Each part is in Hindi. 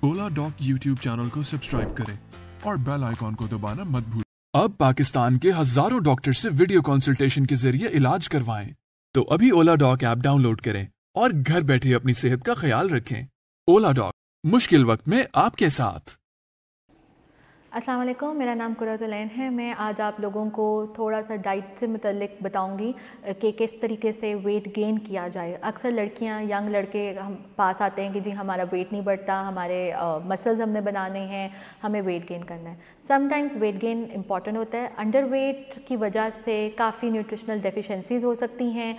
ओला डॉग यूट्यूब चैनल को सब्सक्राइब करें और बेल आइकॉन को दबाना मत भूलें। अब पाकिस्तान के हजारों डॉक्टर से वीडियो कंसल्टेशन के जरिए इलाज करवाएं। तो अभी ओला डॉग ऐप डाउनलोड करें और घर बैठे अपनी सेहत का ख्याल रखें। ओला डॉग, मुश्किल वक्त में आपके साथ। अस्सलाम वालेकुम, मेरा नाम कुरतुलैन है। मैं आज आप लोगों को थोड़ा सा डाइट से मुतल्लिक बताऊंगी कि किस तरीके से वेट गेन किया जाए। अक्सर लड़कियां, यंग लड़के हम पास आते हैं कि जी हमारा वेट नहीं बढ़ता, हमारे मसल्स हमने बनाने हैं, हमें वेट गेन करना है। समटाइम्स वेट गेन इंपॉर्टेंट होता है। अंडर वेट की वजह से काफ़ी न्यूट्रिशनल डेफिशिएंसीज हो सकती हैं,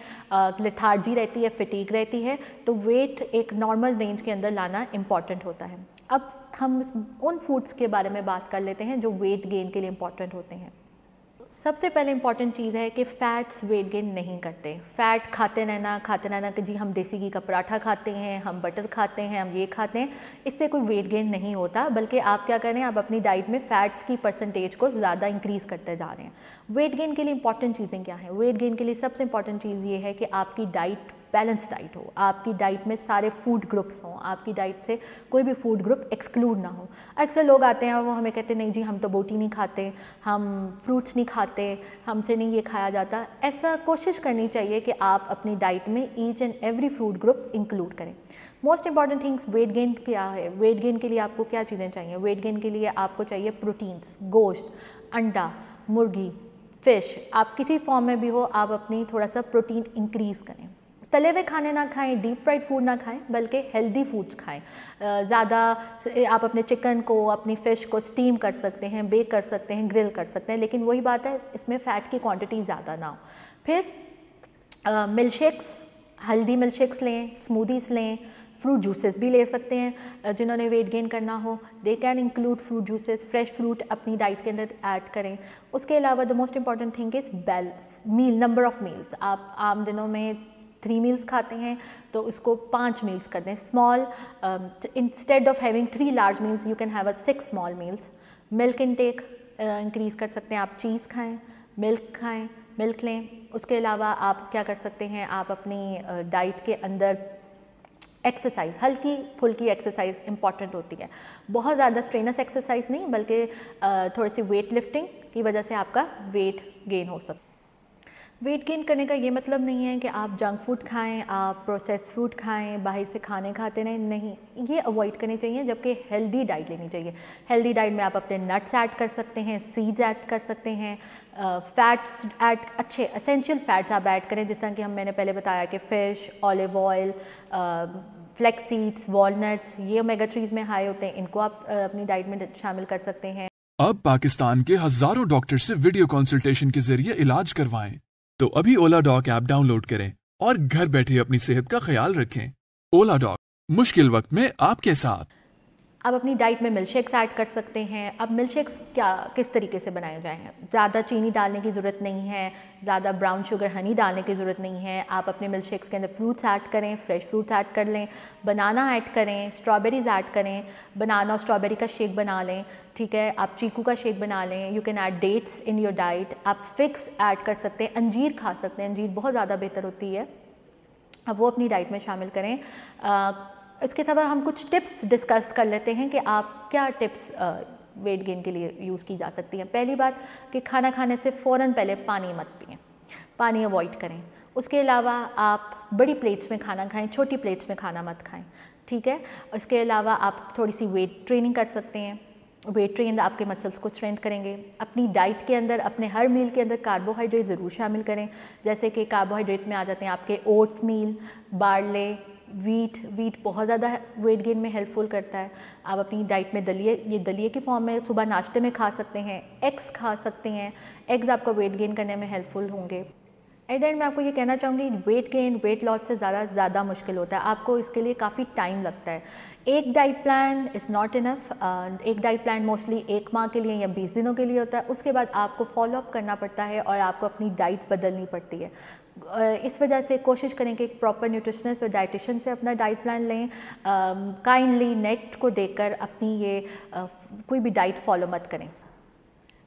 लेथार्जी रहती है, फटीग रहती है, तो वेट एक नॉर्मल रेंज के अंदर लाना इम्पॉर्टेंट होता है। अब हम उन फूड्स के बारे में बात कर लेते हैं जो वेट गेन के लिए इम्पॉर्टेंट होते हैं। सबसे पहले इम्पॉर्टेंट चीज़ है कि फ़ैट्स वेट गेन नहीं करते। फ़ैट खाते रहना कि जी हम देसी घी का पराठा खाते हैं, हम बटर खाते हैं, हम ये खाते हैं, इससे कोई वेट गेन नहीं होता। बल्कि आप क्या करें, आप अपनी डाइट में फ़ैट्स की परसेंटेज को ज़्यादा इंक्रीज़ करते जा रहे हैं। वेट गेन के लिए इंपॉर्टेंट चीज़ें क्या हैं? वेट गेन के लिए सबसे इंपॉर्टेंट चीज़ ये है कि आपकी डाइट बैलेंस डाइट हो, आपकी डाइट में सारे फूड ग्रुप्स हों, आपकी डाइट से कोई भी फूड ग्रुप एक्सक्लूड ना हो। अक्सर लोग आते हैं और वो हमें कहते हैं नहीं जी हम तो बोटी नहीं खाते, हम फ्रूट्स नहीं खाते, हमसे नहीं ये खाया जाता। ऐसा कोशिश करनी चाहिए कि आप अपनी डाइट में each and every food group include करें। Most important things weight gain क्या है? वेट गेन के लिए आपको क्या चीज़ें चाहिए? वेट गेन के लिए आपको चाहिए प्रोटीन्स, गोश्त, अंडा, मुर्गी, फ़िश, आप किसी फॉर्म में भी हो, आप अपनी थोड़ा सा प्रोटीन इंक्रीज़ करें। तले हुए खाने ना खाएं, डीप फ्राइड फूड ना खाएं, बल्कि हेल्दी फूड्स खाएं। ज़्यादा आप अपने चिकन को, अपनी फ़िश को स्टीम कर सकते हैं, बेक कर सकते हैं, ग्रिल कर सकते हैं, लेकिन वही बात है इसमें फ़ैट की क्वांटिटी ज़्यादा ना हो। फिर milk shakes, healthy milk shakes लें, स्मूदीज़ लें, फ्रूट जूसेस भी ले सकते हैं। जिन्होंने वेट गेन करना हो they can include fruit juices, fresh fruit अपनी डाइट के अंदर ऐड करें। उसके अलावा the most important thing is balance meal, number of meals. आप आम दिनों में 3 मील्स खाते हैं तो इसको 5 मील्स कर दें। Small, instead of having 3 large meals you can have 6 small meals. Milk intake increase कर सकते हैं, आप चीज़ खाएं, मिल्क खाएं, मिल्क लें। उसके अलावा आप क्या कर सकते हैं, आप अपनी डाइट के अंदर एक्सरसाइज, हल्की फुल्की एक्सरसाइज इंपॉर्टेंट होती है। बहुत ज़्यादा स्ट्रेनस एक्सरसाइज नहीं, बल्कि थोड़ी सी वेट लिफ्टिंग की वजह से आपका वेट गेन हो सकता है। वेट गेन करने का ये मतलब नहीं है कि आप जंक फूड खाएं, आप प्रोसेस्ड फूड खाएं, बाहर से खाने खाते रहें, नहीं, ये अवॉइड करनी चाहिए। जबकि हेल्दी डाइट लेनी चाहिए। हेल्दी डाइट में आप अपने नट्स ऐड कर सकते हैं, सीड्स ऐड कर सकते हैं, फैट्स ऐड, अच्छे एसेंशियल फैट्स आप ऐड करें, जिस तरह कि मैंने पहले बताया कि fish, olive oil, flax seeds, walnuts, ये ओमेगा 3 में हाई होते हैं, इनको आप अपनी डाइट में शामिल कर सकते हैं। अब पाकिस्तान के हजारों डॉक्टर से वीडियो कंसल्टेशन के जरिए इलाज करवाएं। तो अभी ओला डॉग ऐप डाउनलोड करें और घर बैठे अपनी सेहत का ख्याल रखें। ओला डॉग, मुश्किल वक्त में आपके साथ। आप अपनी डाइट में मिल्क शेक्स ऐड कर सकते हैं। अब मिल्क शेक्स किस तरीके से बनाए जाएँ? ज़्यादा चीनी डालने की ज़रूरत नहीं है, ज़्यादा ब्राउन शुगर हनी डालने की ज़रूरत नहीं है। आप अपने मिल्क शेक्स के अंदर फ्रूट्स ऐड करें, फ्रेश फ्रूट्स ऐड कर लें, बनाना ऐड करें, स्ट्रॉबेरीज़ ऐड करें, बनाना और स्ट्रॉबेरी का शेक बना लें, ठीक है। आप चीकू का शेक बना लें। You can add dates in your diet. आप फिक्स ऐड कर सकते हैं, अंजीर खा सकते हैं, अंजीर बहुत ज़्यादा बेहतर होती है, अब वो अपनी डाइट में शामिल करें। इसके अलावा हम कुछ टिप्स डिस्कस कर लेते हैं कि आप क्या टिप्स वेट गेन के लिए यूज़ की जा सकती हैं। पहली बात कि खाना खाने से फ़ौरन पहले पानी मत पिएं, पानी अवॉइड करें। उसके अलावा आप बड़ी प्लेट्स में खाना खाएं, छोटी प्लेट्स में खाना मत खाएं, ठीक है। उसके अलावा आप थोड़ी सी वेट ट्रेनिंग कर सकते हैं। वेट ट्रेन आपके मसल्स को स्ट्रेंथ करेंगे। अपनी डाइट के अंदर, अपने हर मील के अंदर कार्बोहाइड्रेट ज़रूर शामिल करें। जैसे कि कार्बोहाइड्रेट्स में आ जाते हैं आपके ओट मील, बार्ले, वीट बहुत ज़्यादा वेट गेन में हेल्पफुल करता है। आप अपनी डाइट में दलिए, ये दलिए की फॉर्म में सुबह नाश्ते में खा सकते हैं। एग्स खा सकते हैं, एग्स आपको वेट गेन करने में हेल्पफुल होंगे। एट द एंड मैं आपको ये कहना चाहूँगी, वेट गेन वेट लॉस से ज़्यादा मुश्किल होता है। आपको इसके लिए काफ़ी टाइम लगता है। एक diet plan is not enough. एक डाइट प्लान मोस्टली 1 माह के लिए या 20 दिनों के लिए होता है। उसके बाद आपको फॉलोअप करना पड़ता है और आपको अपनी डाइट बदलनी पड़ती है। इस वजह से कोशिश करें कि एक प्रॉपर न्यूट्रिशनिस्ट और डाइटिशियन से अपना डाइट प्लान लें। काइंडली नेट को देखकर अपनी ये कोई भी डाइट फॉलो मत करें।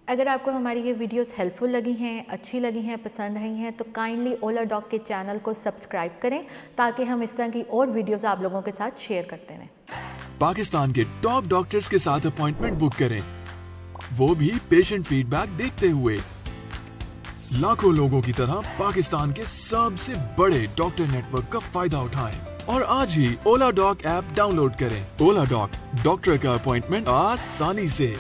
अगर आपको हमारी ये वीडियोस हेल्पफुल लगी हैं, अच्छी लगी हैं, पसंद आई हैं, तो काइंडली ओला डॉग के चैनल को सब्सक्राइब करें ताकि हम इस तरह की और वीडियोस आप लोगों के साथ शेयर करते रहें। पाकिस्तान के टॉप डॉक्टर्स के साथ अपॉइंटमेंट बुक करें, वो भी पेशेंट फीडबैक देखते हुए। लाखों लोगों की तरह पाकिस्तान के सबसे बड़े डॉक्टर नेटवर्क का फायदा उठाएं और आज ही ओला डॉक ऐप डाउनलोड करें। ओला डॉक, डॉक्टर का अपॉइंटमेंट आसानी से।